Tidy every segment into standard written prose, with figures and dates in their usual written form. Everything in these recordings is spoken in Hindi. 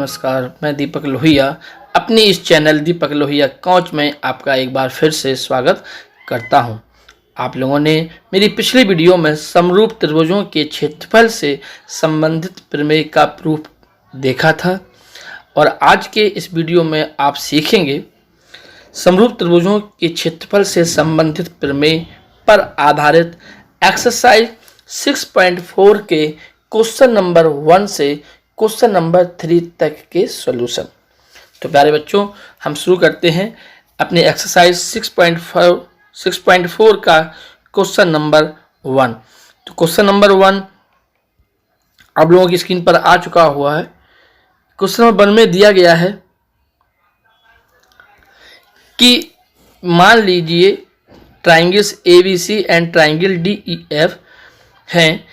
नमस्कार, मैं दीपक लोहिया अपने इस चैनल दीपक लोहिया कोच में आपका एक बार फिर से स्वागत करता हूं। आप लोगों ने मेरी पिछली वीडियो में समरूप त्रिभुजों के क्षेत्रफल से संबंधित प्रमेय का प्रूफ देखा था और आज के इस वीडियो में आप सीखेंगे समरूप त्रिभुजों के क्षेत्रफल से संबंधित प्रमेय पर आधारित एक्सरसाइज 6.4 के क्वेश्चन नंबर 1 से क्वेश्चन नंबर 3 तक के सॉल्यूशन। तो प्यारे बच्चों, हम शुरू करते हैं अपने एक्सरसाइज 6.4 का क्वेश्चन नंबर 1। तो क्वेश्चन नंबर 1 आप लोगों की स्क्रीन पर आ चुका हुआ है। क्वेश्चन नंबर 1 में दिया गया है कि मान लीजिए triangles ABC and triangle DEF हैं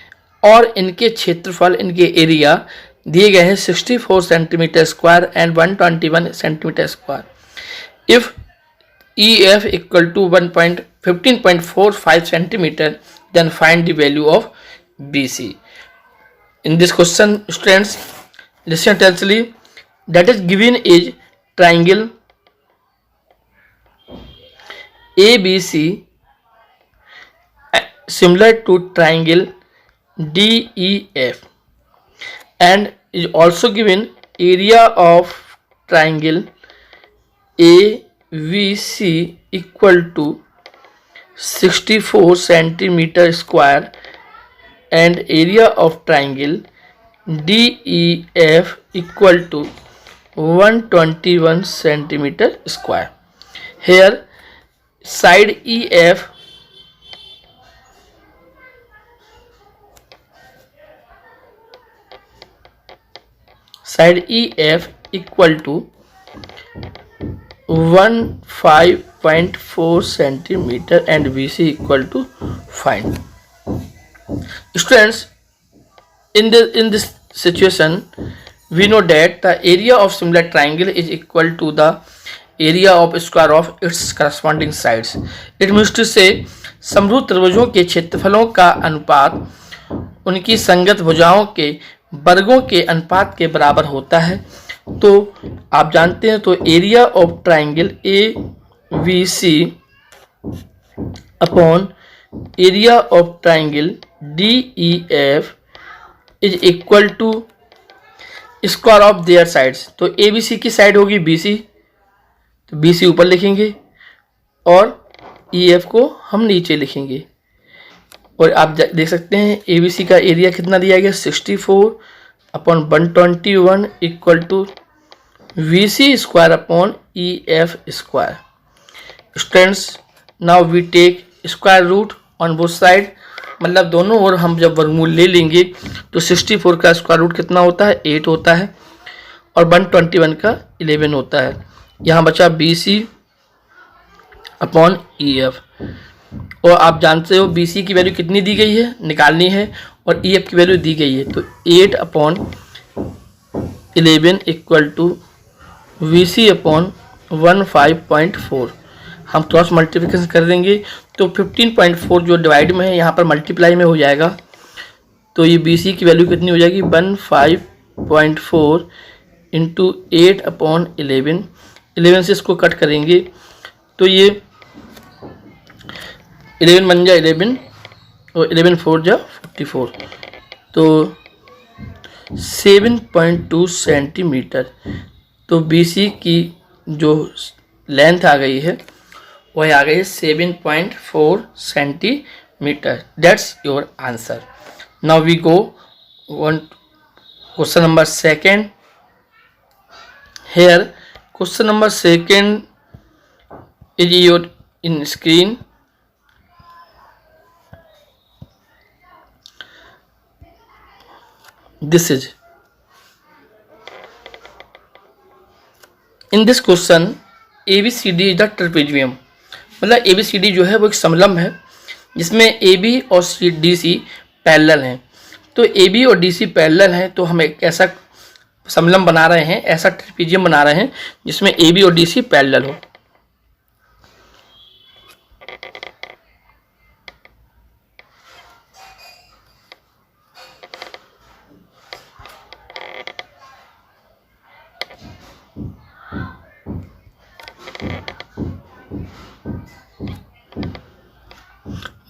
और इनके क्षेत्रफल, इनके एरिया दिए गए हैं 64 centimetre square and 121 centimetre square. If EF equal to 15.45 centimetre, then find the value of BC। In this question, students, listen attentively. That is given is triangle ABC similar to triangle DEF and is also given area of triangle AVC equal to 64 centimeter square and area of triangle DEF equal to 121 centimeter square. Here side EF equal to 15.4 centimeter and BC equal to find. Students, in this situation we know that the area of similar triangle is equal to the area of square of its corresponding sides. It means to say समरूप त्रिभुजों के क्षेत्रफलों का अनुपात उनकी संगत भुजाओं के वर्गों के अनुपात के बराबर होता है। तो आप जानते हैं, तो area of triangle AVC upon area of triangle DEF is equal to square of their sides. तो ABC की साइड होगी BC, तो BC ऊपर लिखेंगे और EF को हम नीचे लिखेंगे। और आप देख सकते हैं ABC का एरिया कितना दिया गया 64 upon 121 equal to VC square upon EF square. Students, now we take square root on both side, मतलब दोनों ओर हम जब वर्गमूल ले लेंगे तो 64 का स्क्वायर रूट कितना होता है 8 होता है और 121 का 11 होता है। यहाँ बचा BC अपॉन EF। और आप जानते हो BC की वैल्यू कितनी दी गई है, निकालनी है, और EF की वैल्यू दी गई है। तो 8 upon 11 equal to VC upon 15.4। हम क्रॉस मल्टीप्लिकेशन कर देंगे तो 15.4 जो डिवाइड में है यहाँ पर मल्टीप्लाई में हो जाएगा। तो ये BC की वैल्यू कितनी हो जाएगी 15.4 इंटू 8 अपॉन 11 से इसको कट करेंगे तो ये 11 बन जाए 11 और 11 4 जा 44, तो 7.2 सेंटीमीटर। तो BC की जो लेंथ आ गई है वह आ गई है 7.4 centimetre. That's your answer. Now we go one question number 2। Here question number 2 is your in screen. This is in this question ABCD is the trapezium, मतलब ABCD जो है वो एक समलंब है जिसमें AB और DC पैरेलल हैं। तो AB और DC पैरेलल हैं, तो हम एक ऐसा समलंब बना रहे हैं, ऐसा ट्रेपेजियम बना रहे हैं जिसमें AB और DC पैरेलल हो।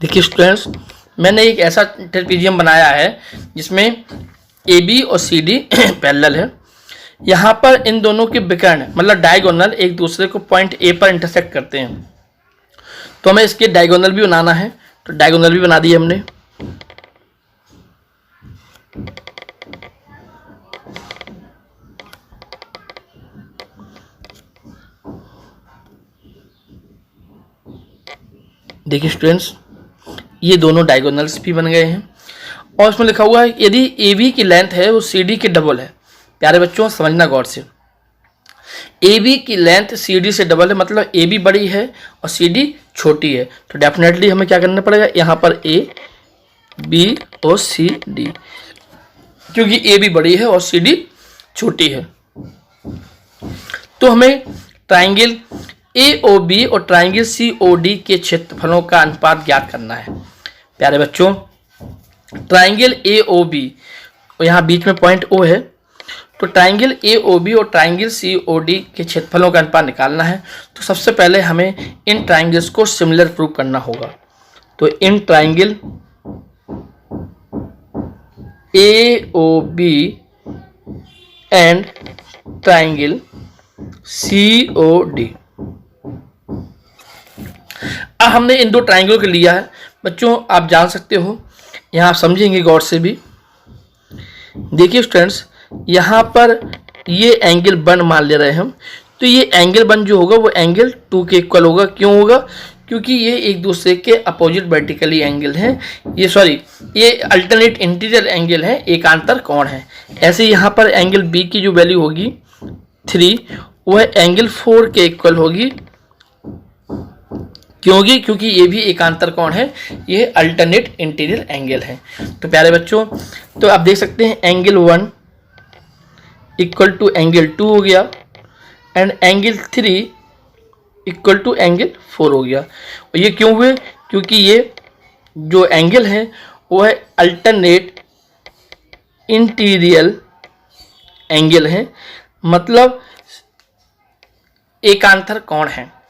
देखिए स्टूडेंट्स, मैंने एक ऐसा ट्रेपेजियम बनाया है जिसमें ए बी और सी डी पैरेलल है। यहाँ पर इन दोनों के विकर्ण मतलब डायगोनल एक दूसरे को पॉइंट ए पर इंटरसेक्ट करते हैं, तो हमें इसके डायगोनल भी बनाना है, तो डायगोनल भी बना दिए हमने। देखिए स्टूडेंट्स, ये दोनों डायगोनल्स भी बन गए हैं और इसमें लिखा हुआ है यदि ए बी की लेंथ है वो सी डी के डबल है। प्यारे बच्चों समझना गौर से, ए बी की लेंथ सी डी से डबल है, मतलब ए बी बड़ी है और सी डी छोटी है, तो डेफिनेटली हमें क्या करना पड़ेगा, यहाँ पर ए बी और सी डी, क्योंकि ए बी बड़ी है और सी डी छोटी है। तो हमें ट्राइंगल ए ओ बी और ट्राइंगल सी ओ डी के क्षेत्रफलों का अनुपात ज्ञात करना है। प्यारे बच्चों, ट्राइंगल ए ओ बी, यहाँ बीच में पॉइंट ओ है, तो ट्राइंगल ए ओ बी और ट्राइंगल सी ओ डी के क्षेत्रफलों का अनुपात निकालना है। तो सबसे पहले हमें इन ट्राइंगल्स को सिमिलर प्रूव करना होगा। तो in triangle A O B and triangle C O D, अब हमने इन दो ट्राइंगल को लिया है। बच्चों आप जान सकते हो, यहाँ आप समझेंगे गौर से भी। देखिए स्टूडेंट्स, यहाँ पर ये एंगल 1 मान ले रहे हैं हम, तो ये एंगल 1 जो होगा वो एंगल 2 के इक्वल होगा। क्यों होगा? क्योंकि ये एक दूसरे के अपोजिट वर्टिकली एंगल हैं, ये अल्टरनेट इंटीरियर एंगल है, एकांतर कोण है। ऐसे यहाँ पर एंगल बी की जो वैल्यू होगी 3, वह एंगल 4 के इक्वल होगी। क्योंकि ये भी एकांतर कोण है, ये अल्टरनेट इंटीरियर एंगल है। तो प्यारे बच्चों, तो आप देख सकते हैं एंगल 1 इक्वल टू एंगल 2 हो गया and angle 3 equal to angle 4 हो गया। और ये क्यों हुए? क्योंकि ये जो एंगल है वो है अल्टरनेट इंटीरियर एंगल है, मतलब एकांतर कोण है।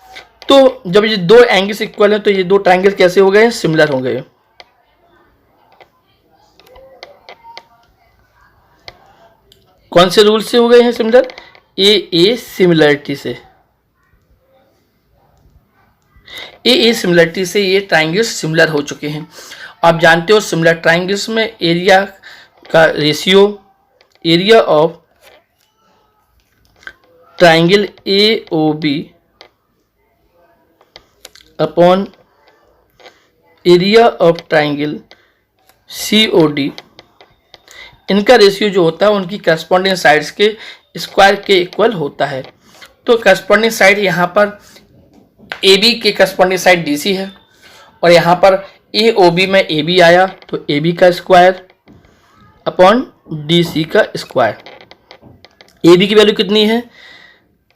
तो जब ये दो एंगल्स इक्वल है तो ये दो ट्रायंगल कैसे हो गए? सिमिलर हो गए। कौन से रूल से हो गए हैं सिमिलर? ए सिमिलरिटी से। ए सिमिलरिटी से ये ट्रायंगल्स सिमिलर हो चुके हैं। आप जानते हो सिमिलर ट्रायंगल्स में एरिया का ratio, area of triangle A O B upon area of triangle C O D, इनका रेशियो जो होता है उनकी करस्पॉन्डिंग साइड्स के स्क्वायर के इक्वल होता है। तो करस्पॉन्डिंग साइड यहाँ पर ए बी के करस्पॉन्डिंग साइड डी सी है और यहाँ पर ए ओ बी में ए बी आया तो ए बी का स्क्वायर अपॉन डी सी का स्क्वायर। ए बी की वैल्यू कितनी है?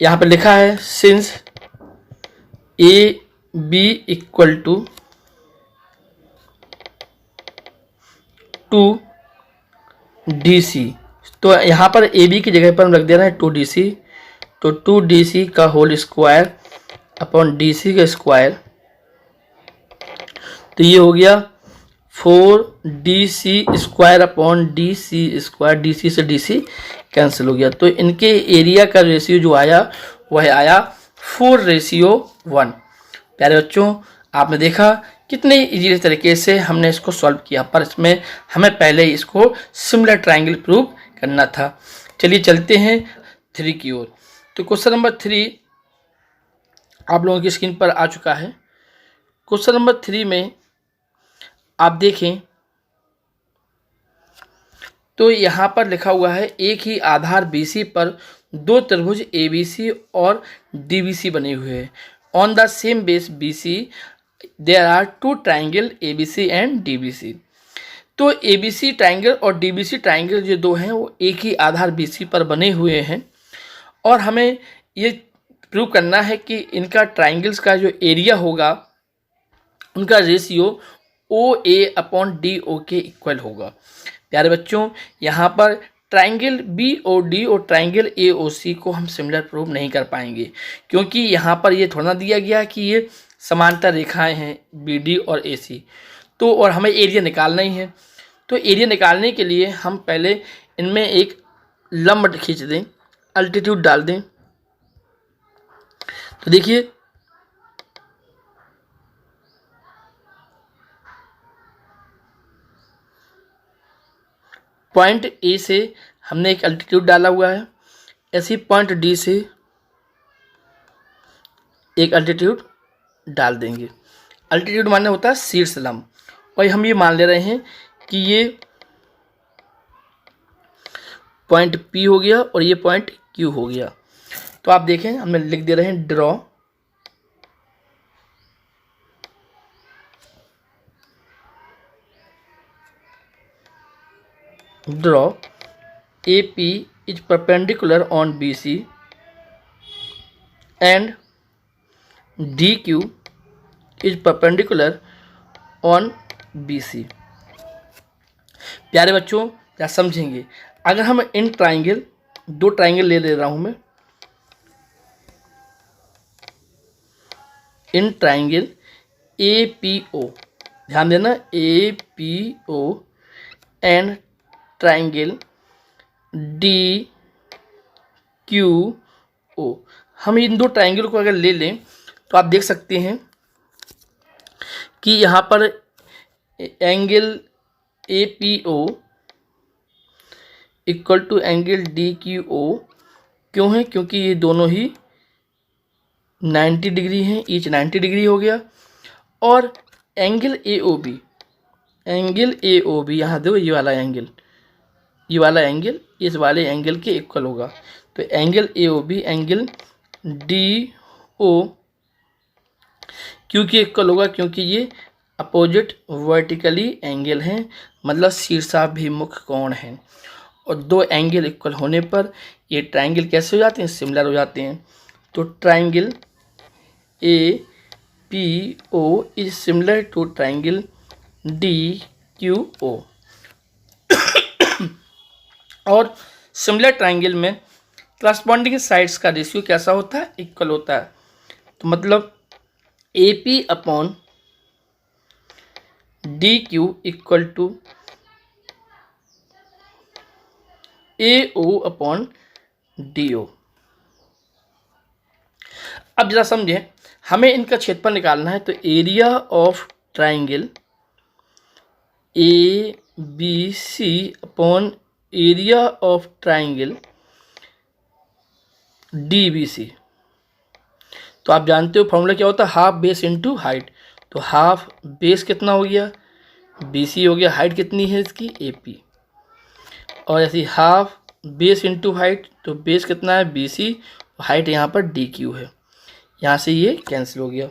यहाँ पर लिखा है since A B equal to 2DC, तो यहाँ पर ए बी की जगह पर हम रख दे रहे हैं 2DC, तो 2DC का होल स्क्वायर अपॉन DC का स्क्वायर, तो ये हो गया 4DC square upon DC square, DC से DC कैंसिल हो गया। तो इनके एरिया का रेशियो जो आया वह आया 4:1। प्यारे बच्चों, आपने देखा कितने इजी तरीके से हमने इसको सॉल्व किया, पर इसमें हमें पहले इसको सिमिलर ट्रायंगल प्रूव करना था। चलिए चलते हैं 3 की ओर। तो क्वेश्चन नंबर 3 आप लोगों की स्क्रीन पर आ चुका है। क्वेश्चन नंबर 3 में आप देखें तो यहाँ पर लिखा हुआ है एक ही आधार BC पर दो त्रिभुज ABC और DBC बने हुए हैं। On the same base BC there are 2 triangle ABC and DBC। तो ABC ट्राइंगल और DBC ट्राइंगल जो दो हैं वो एक ही आधार BC पर बने हुए हैं और हमें ये प्रूव करना है कि इनका ट्राइंगल्स का जो एरिया होगा उनका रेशियो OA अपॉन DO के इक्वल होगा। प्यारे बच्चों, यहाँ पर ट्राइंगल BOD और ट्राइंगल AOC को हम सिमिलर प्रूव नहीं कर पाएंगे, क्योंकि यहाँ पर ये थोड़ा दिया गया कि ये समांतर रेखाएं हैं BD और AC। तो और हमें एरिया निकालना ही है। तो एरिया निकालने के लिए हम पहले इनमें एक लंब खींच दें, अल्टीट्यूड डाल दें। तो देखिए पॉइंट A से हमने एक अल्टीट्यूड डाला हुआ है, ऐसे पॉइंट D से एक अल्टीट्यूड डाल देंगे। अल्टीट्यूड माने होता है शीर्ष लंब, और हम ये मान ले रहे हैं कि ये पॉइंट P हो गया और ये पॉइंट Q हो गया। तो आप देखें हमने लिख दे रहे हैं draw AP is perpendicular on BC and DQ is perpendicular on BC। प्यारे बच्चों क्या समझेंगे, अगर हम इन ट्राइंगल, दो ट्राइंगल ले रहा हूं मैं, इन ट्राइंगल APO, ध्यान देना APO एंड ट्राइंगल DQO, हम इन दो ट्राइंगल को अगर ले लें तो आप देख सकते हैं कि यहाँ पर angle APO equal to angle DQO क्यों है, क्योंकि ये दोनों ही 90 डिग्री हैं, ईच 90 डिग्री हो गया। और एंगल AOB यहाँ देखो, ये वाला एंगल इस वाले एंगल के इक्वल होगा। तो एंगल AOB एंगल DO क्यों के इक्वल होगा, क्योंकि ये अपोजिट वर्टिकली एंगल हैं, मतलब शीर्षाभिमुख कोण हैं। और दो एंगल इक्वल होने पर ये ट्राइंगल कैसे हो जाते हैं, सिमिलर हो जाते हैं। तो triangle APO is similar to triangle DQO। और सिमिलर ट्राइंगल में करस्पॉन्डिंग साइड्स का रेशियो कैसा होता है, इक्वल होता है। तो मतलब AP upon DQ equal to AO upon DO। अब जरा समझें, हमें इनका क्षेत्रफल निकालना है। तो area of triangle ABC upon area of triangle DBC। तो आप जानते हो फॉर्मूला क्या होता है, हाफ बेस इनटू हाइट। तो हाफ बेस कितना हो गया, BC हो गया, हाइट कितनी है इसकी AP, और ऐसी हाफ बेस इनटू हाइट, तो बेस कितना है BC, हाइट यहाँ पर DQ है, यहाँ से ये कैंसिल हो गया।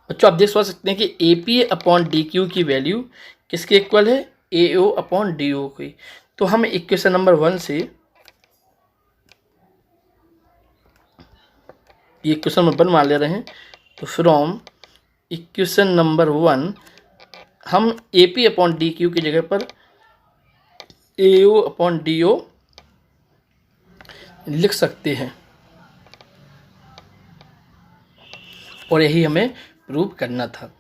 बच्चों आप देख सकते हैं कि AP अपॉन DQ की वैल्यू किसके इक्वल है, AO अपॉन DO की। तो हम इक्वेशन नंबर 1 से, ये इक्वेशन नंबर 1 मान ले रहे हैं। तो फ्रॉम इक्वेशन नंबर 1 हम AP अपॉन DQ की जगह पर AO अपॉन DO लिख सकते हैं, और यही हमें प्रूव करना था।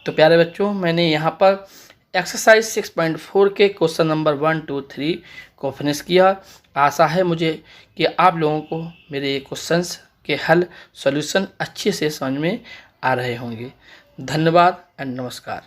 तो प्यारे बच्चों, मैंने यहाँ पर एक्सरसाइज 6.4 के क्वेश्चन नंबर 1, 2, 3 को फिनिश किया। आशा है मुझे कि आप लोगों को मेरे क्वेश्चंस के हल सॉल्यूशन अच्छे से समझ में आ रहे होंगे। धन्यवाद एंड नमस्कार।